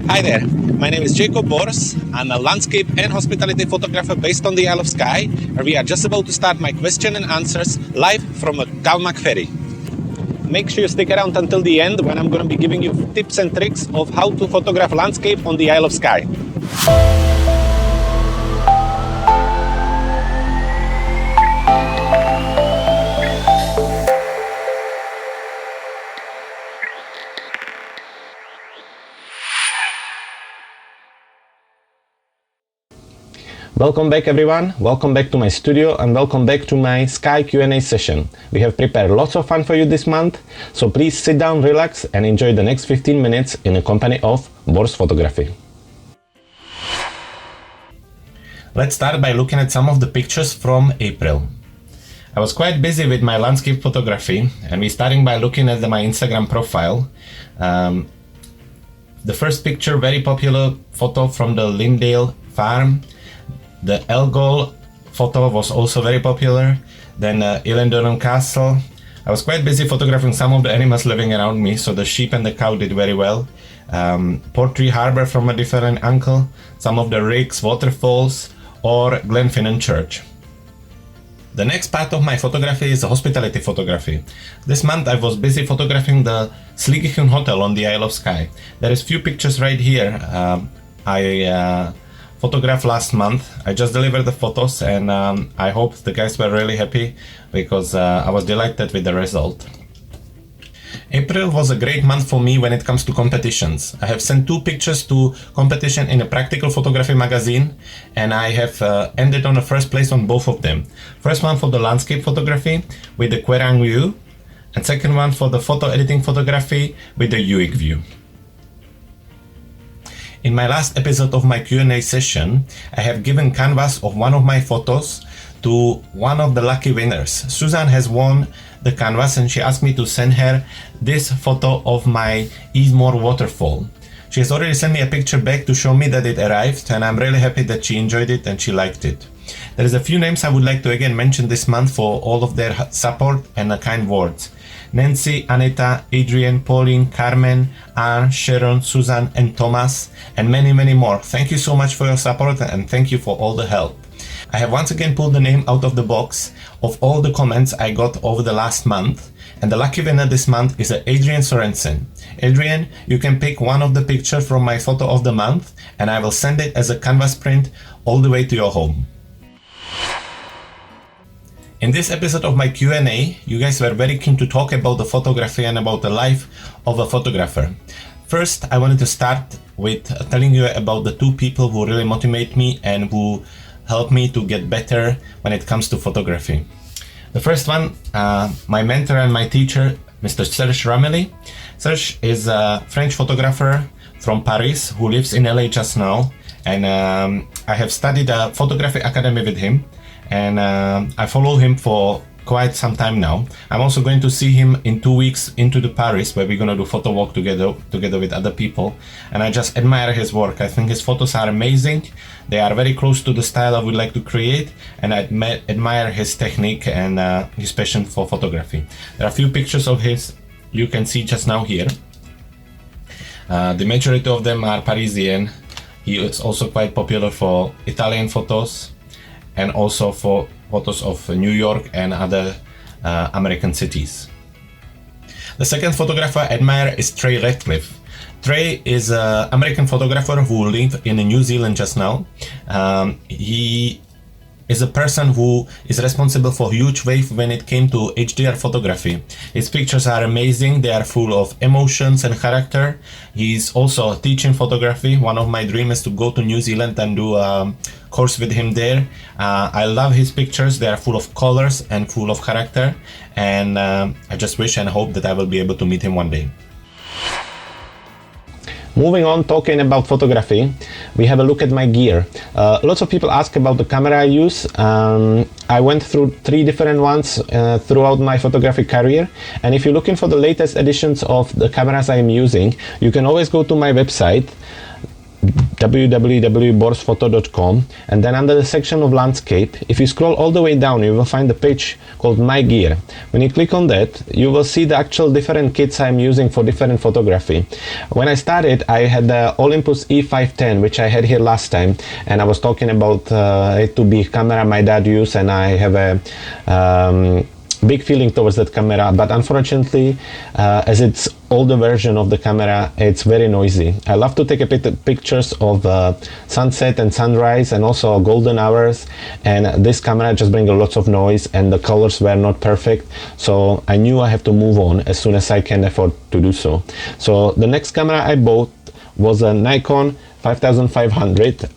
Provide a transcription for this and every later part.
Hi there, my name is Jacob Bors. I'm a landscape and hospitality photographer based on the Isle of Skye, and we are just about to start my question and answers live from a Kalmak ferry. Make sure you stick around until the end when I'm going to be giving you tips and tricks of how to photograph landscape on the Isle of Skye. Welcome back everyone, welcome back to my studio and welcome back to my Skye Q&A session. We have prepared lots of fun for you this month, so please sit down, relax and enjoy the next 15 minutes in the company of Bors Photography. Let's start by looking at some of the pictures from April. I was quite busy with my landscape photography and we're starting by looking at my Instagram profile. The first picture, very popular photo from the Lindale farm. The Elgol photo was also very popular. Then Ilendonum Castle. I was quite busy photographing some of the animals living around me, so the sheep and the cow did very well. Portree Harbour from a different angle, some of the rigs, waterfalls, or Glenfinnan Church. The next part of my photography is the hospitality photography. This month I was busy photographing the Sligihun Hotel on the Isle of Skye. There is few pictures right here. I photographed last month. I just delivered the photos and I hope the guys were really happy because I was delighted with the result. April was a great month for me when it comes to competitions. I have sent 2 pictures to competition in a practical photography magazine and I have ended on the first place on both of them. First one for the landscape photography with the Querang view and second one for the photo editing photography with the Uig view. In my last episode of my Q&A session, I have given canvas of one of my photos to one of the lucky winners. Susan has won the canvas and she asked me to send her this photo of my Eastmore waterfall. She has already sent me a picture back to show me that it arrived and I'm really happy that she enjoyed it and she liked it. There is a few names I would like to again mention this month for all of their support and kind words. Nancy, Anita, Adrian, Pauline, Carmen, Anne, Sharon, Susan and Thomas and many more. Thank you so much for your support and thank you for all the help. I have once again pulled the name out of the box of all the comments I got over the last month and the lucky winner this month is Adrian Sorensen. Adrian, you can pick one of the pictures from my photo of the month and I will send it as a canvas print all the way to your home. In this episode of my Q&A, you guys were very keen to talk about the photography and about the life of a photographer. First, I wanted to start with telling you about the 2 people who really motivate me and who help me to get better when it comes to photography. The first one, my mentor and my teacher, Mr. Serge Ramely. Serge is a French photographer from Paris who lives in LA just now, and I have studied a photography academy with him. And I follow him for quite some time now. I'm also going to see him in 2 weeks into the Paris where we're gonna do photo walk together with other people. And I just admire his work. I think his photos are amazing. They are very close to the style I would like to create. And I admire his technique and his passion for photography. There are a few pictures of his you can see just now here. The majority of them are Parisian. He is also quite popular for Italian photos and also for photos of New York and other American cities. The second photographer I admire is Trey Ratcliffe. Trey is an American photographer who lives in New Zealand just now. He is a person who is responsible for a huge wave when it came to HDR photography. His pictures are amazing, they are full of emotions and character. He's also teaching photography. One of my dreams is to go to New Zealand and do a course with him there. I love his pictures, they are full of colors and full of character, and I just wish and hope that I will be able to meet him one day. Moving on, talking about photography, we have a look at my gear. Lots of people ask about the camera I use. I went through 3 different ones throughout my photographic career, and if you're looking for the latest editions of the cameras I am using, you can always go to my website www.borsphoto.com, and then under the section of landscape, if you scroll all the way down, you will find a page called My Gear. When you click on that, you will see the actual different kits I'm using for different photography. When I started, I had the Olympus E510, which I had here last time, and I was talking about it to be a camera my dad used, and I have a big feeling towards that camera, but unfortunately, as it's older version of the camera, it's very noisy. I love to take pictures of sunset and sunrise and also golden hours, and this camera just brings lots of noise and the colors were not perfect, so I knew I have to move on as soon as I can afford to do so. So the next camera I bought was a Nikon 5500.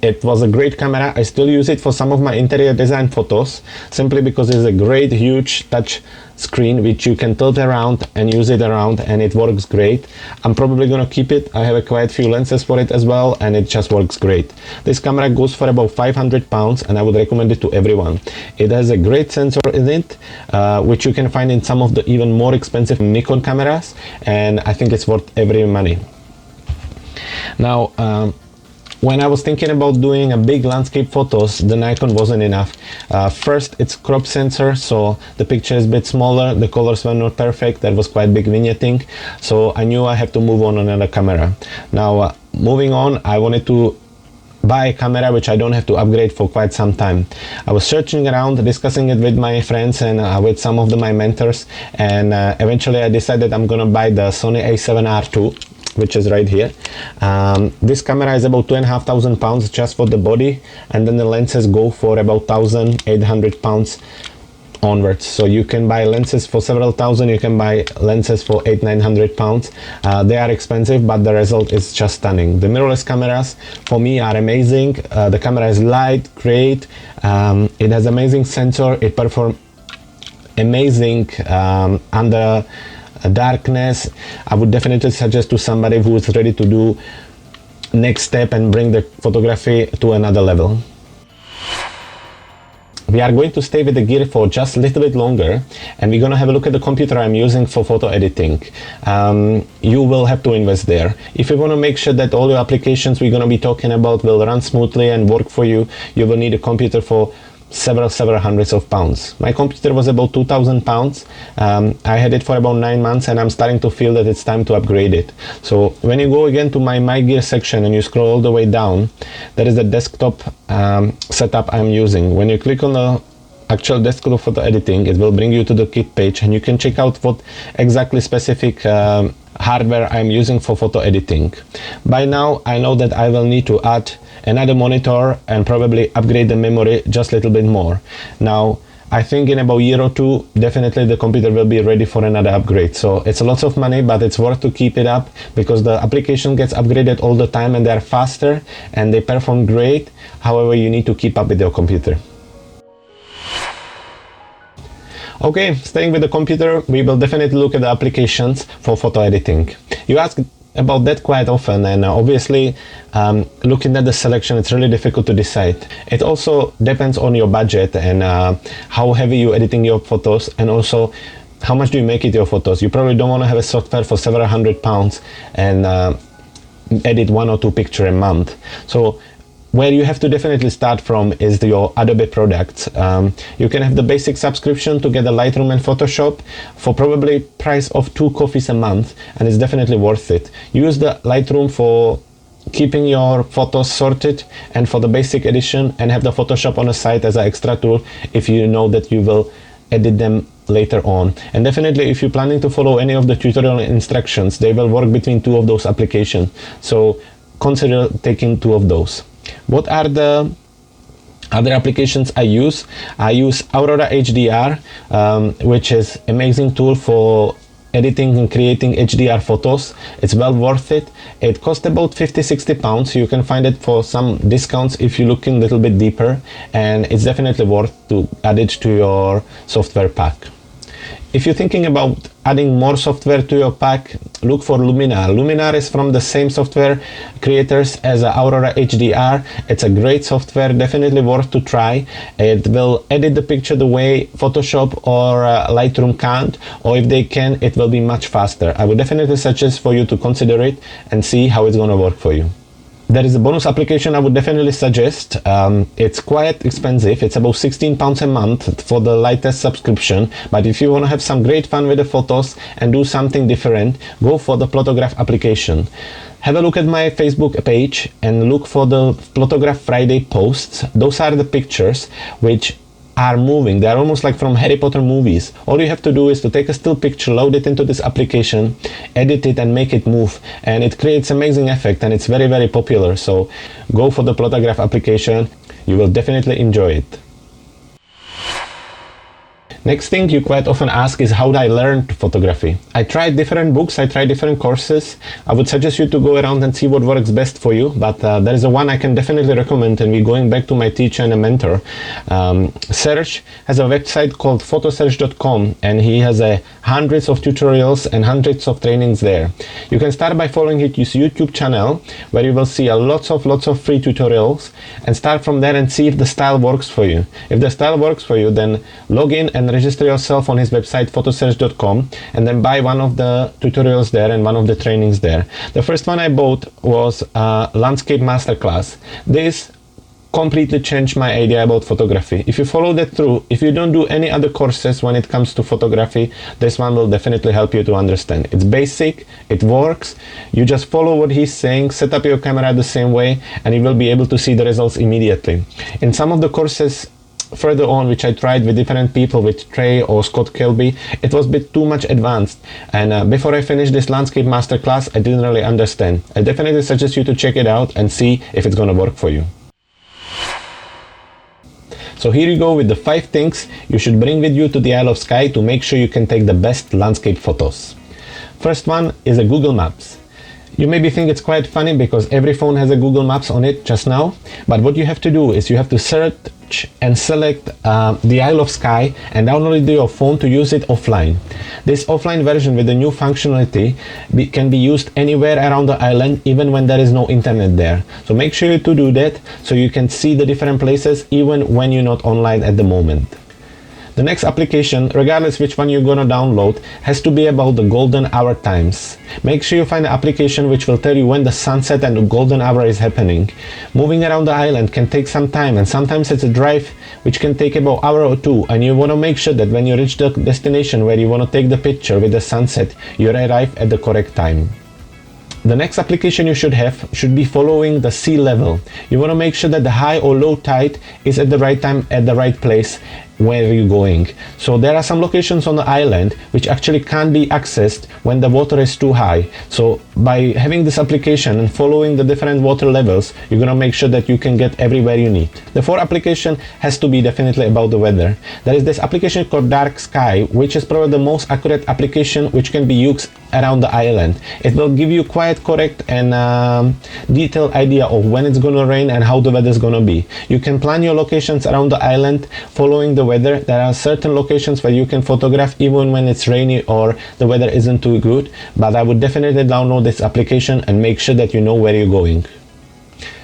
It was a great camera. I still use it for some of my interior design photos, simply because it's a great huge touch screen which you can tilt around and use it around, and it works great. I'm probably gonna keep it. I have a quite few lenses for it as well, and it just works great. This camera goes for about 500 pounds, and I would recommend it to everyone. It has a great sensor in it, which you can find in some of the even more expensive Nikon cameras, and I think it's worth every money. Now, when I was thinking about doing a big landscape photos, the Nikon wasn't enough. First, it's crop sensor, so the picture is a bit smaller, the colors were not perfect, there was quite big vignetting, so I knew I have to move on another camera. Now, moving on, I wanted to buy a camera which I don't have to upgrade for quite some time. I was searching around, discussing it with my friends and with some of my mentors, and eventually I decided I'm gonna buy the Sony a7R II, which is right here. This camera is about £2,500 just for the body, and then the lenses go for about £1,800 onwards. So you can buy lenses for several thousand, you can buy lenses for £800-900. They are expensive, but the result is just stunning. The mirrorless cameras for me are amazing. The camera is light, great, it has amazing sensor, it performs amazing under darkness. I would definitely suggest to somebody who is ready to do next step and bring the photography to another level. We are going to stay with the gear for just a little bit longer, and we're going to have a look at the computer I'm using for photo editing. You will have to invest there. If you want to make sure that all your applications we're going to be talking about will run smoothly and work for you, you will need a computer for several hundreds of pounds. My computer was about £2,000. I had it for about 9 months, and I'm starting to feel that it's time to upgrade it. So when you go again to my gear section and you scroll all the way down, there is a desktop setup I'm using. When you click on the actual desktop photo editing, it will bring you to the kit page, and you can check out what exactly specific hardware I'm using for photo editing. By now I know that I will need to add another monitor and probably upgrade the memory just a little bit more. Now I think in about a year or two definitely the computer will be ready for another upgrade. So it's a lot of money, but it's worth to keep it up because the application gets upgraded all the time and they're faster and they perform great. However, you need to keep up with your computer. Okay, staying with the computer, we will definitely look at the applications for photo editing. You ask about that quite often, and obviously looking at the selection, it's really difficult to decide. It also depends on your budget and how heavy you're editing your photos, and also how much do you make it your photos. You probably don't want to have a software for several £100 and edit 1 or 2 pictures a month. So where you have to definitely start from is your Adobe products. You can have the basic subscription to get the Lightroom and Photoshop for probably price of 2 coffees a month, and it's definitely worth it. Use the Lightroom for keeping your photos sorted and for the basic edition, and have the Photoshop on the side as an extra tool if you know that you will edit them later on. And definitely if you're planning to follow any of the tutorial instructions, they will work between 2 of those applications. So consider taking 2 of those. What are the other applications I use? I use Aurora HDR, which is an amazing tool for editing and creating HDR photos. It's well worth it. It costs about £50-60. You can find it for some discounts if you're looking a little bit deeper, and it's definitely worth to add it to your software pack. If you're thinking about adding more software to your pack, look for Luminar. Luminar is from the same software creators as Aurora HDR. It's a great software, definitely worth to try. It will edit the picture the way Photoshop or Lightroom can't, or if they can, it will be much faster. I would definitely suggest for you to consider it and see how it's going to work for you. There is a bonus application I would definitely suggest. It's quite expensive. It's about £16 a month for the lightest subscription. But if you want to have some great fun with the photos and do something different, go for the Plotograph application. Have a look at my Facebook page and look for the Plotograph Friday posts. Those are the pictures which are moving. They are almost like from Harry Potter movies. All you have to do is to take a still picture, load it into this application, edit it and make it move, and it creates amazing effect, and it's very, very popular. So go for the Plotograph application. You will definitely enjoy it. Next thing you quite often ask is, how do I learn photography? I tried different books, I tried different courses. I would suggest you to go around and see what works best for you, but there is a one I can definitely recommend, and we're going back to my teacher and a mentor. Serge has a website called photoserge.com, and he has hundreds of tutorials and hundreds of trainings there. You can start by following his YouTube channel, where you will see lots of free tutorials, and start from there and see if the style works for you. If the style works for you, then log in and register yourself on his website photoserge.com, and then buy one of the tutorials there and one of the trainings there. The first one I bought was a landscape masterclass. This completely changed my idea about photography. If you follow that through, if you don't do any other courses when it comes to photography, this one will definitely help you to understand. It's basic, it works, you just follow what he's saying, set up your camera the same way, and you will be able to see the results immediately. In some of the courses further on, which I tried with different people, with Trey or Scott Kilby, it was a bit too much advanced, and before I finished this landscape masterclass, I didn't really understand. I definitely suggest you to check it out and see if it's gonna work for you. So here you go with the 5 things you should bring with you to the Isle of Skye to make sure you can take the best landscape photos. First one is a Google Maps. You maybe think it's quite funny because every phone has a Google Maps on it just now, but what you have to do is you have to search and select the Isle of Skye and download it to your phone to use it offline. This offline version with the new functionality can be used anywhere around the island, even when there is no internet there. So make sure to do that so you can see the different places even when you're not online at the moment. The next application, regardless which one you're gonna download, has to be about the golden hour times. Make sure you find an application which will tell you when the sunset and the golden hour is happening. Moving around the island can take some time, and sometimes it's a drive which can take about an hour or two, and you want to make sure that when you reach the destination where you want to take the picture with the sunset, you arrive at the correct time. The next application you should have should be following the sea level. You want to make sure that the high or low tide is at the right time at the right place where you're going. So there are some locations on the island which actually can't be accessed when the water is too high. So by having this application and following the different water levels, you're gonna make sure that you can get everywhere you need. The fourth application has to be definitely about the weather. There is this application called Dark Sky, which is probably the most accurate application which can be used around the island. It will give you quite correct and detailed idea of when it's gonna rain and how the weather is gonna be. You can plan your locations around the island following the weather. There are certain locations where you can photograph even when it's rainy or the weather isn't too good, but I would definitely download this application and make sure that you know where you're going.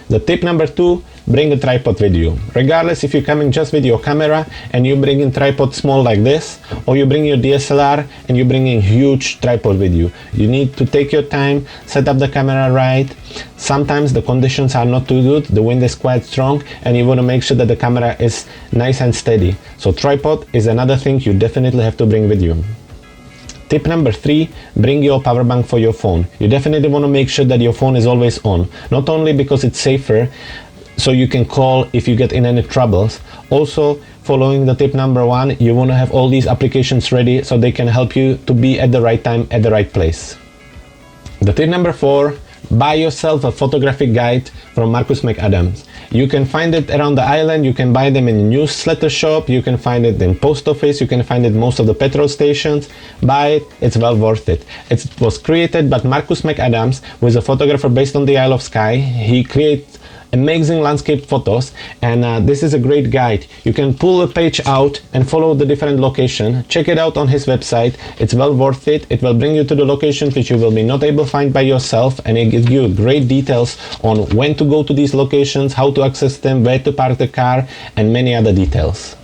The tip number 2, bring a tripod with you. Regardless if you're coming just with your camera and you bring in tripod small like this, or you bring your DSLR and you bring in huge tripod with you. You need to take your time, set up the camera right. Sometimes the conditions are not too good, the wind is quite strong, and you want to make sure that the camera is nice and steady. So tripod is another thing you definitely have to bring with you. Tip number 3, bring your power bank for your phone. You definitely want to make sure that your phone is always on. Not only because it's safer, so you can call if you get in any troubles. Also, following the tip number 1, you want to have all these applications ready so they can help you to be at the right time at the right place. The tip number 4, buy yourself a photographic guide from Marcus McAdams. You can find it around the island, you can buy them in a newsletter shop, you can find it in post office, you can find it most of the petrol stations. Buy it, it's well worth it. It was created by Marcus McAdams, who is a photographer based on the Isle of Skye. He creates amazing landscape photos, and this is a great guide. You can pull a page out and follow the different location. Check it out on his website. It's well worth it. It will bring you to the locations which you will be not able to find by yourself, and it gives you great details on when to go to these locations, how to access them, where to park the car, and many other details.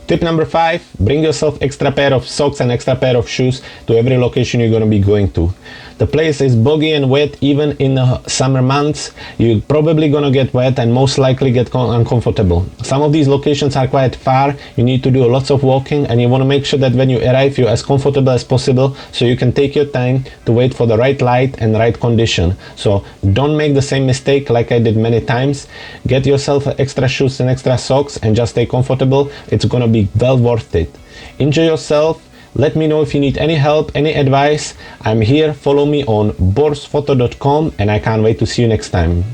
Tip number 5, bring yourself extra pair of socks and extra pair of shoes to every location you're going to be going to. The place is boggy and wet even in the summer months. You're probably going to get wet and most likely get uncomfortable. Some of these locations are quite far. You need to do lots of walking, and you want to make sure that when you arrive you're as comfortable as possible, so you can take your time to wait for the right light and right condition. So don't make the same mistake like I did many times. Get yourself extra shoes and extra socks and just stay comfortable. It's going to be well worth it. Enjoy yourself. Let me know if you need any help, any advice. I'm here. Follow me on borsphoto.com, and I can't wait to see you next time.